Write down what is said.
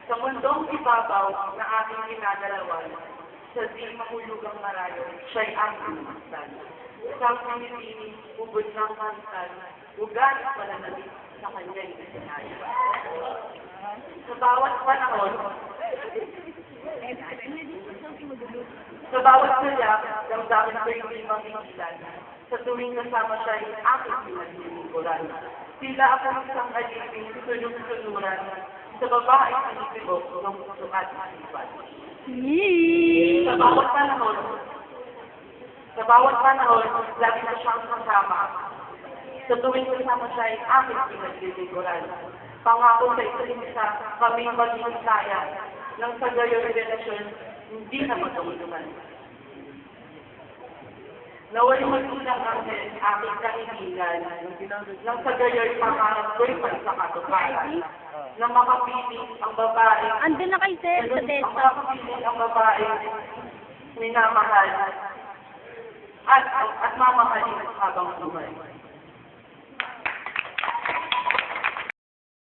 Sa mundong ibabaw na aking ginagalawan, sa di mahulugang marayo, siya'y aking masdan. Isang pinipini, ubod ng kantan, ugat pananabik sa kanya'y isinaya. Sa bawat panahon, sa bawat sayak, damdamin ko'y hindi mamigilan. Sa tuwing kasama siya'y aking pinaglilingkuran. Tila akong isang alipin, sunod-sunuran, sa babaeng pinipilok ng puso at isipan. Sa bawat panahon, lagi na siyang kasama. Sa tuwing kasama siya ay aking pinaglilingkuran. Pangako sa isa't isa, kaming magiging kaya, nang sa gayo'y relasyon, hindi na matulungan. Naway magsilang anghel, aking kaibigan, nang sa gayo'y pangarap ko'y pagsakatuparan. Na makapili ang babae. Andun na kay Sir sa desk. Makapili ang babae, minamahal, at mamahalin habang buhay.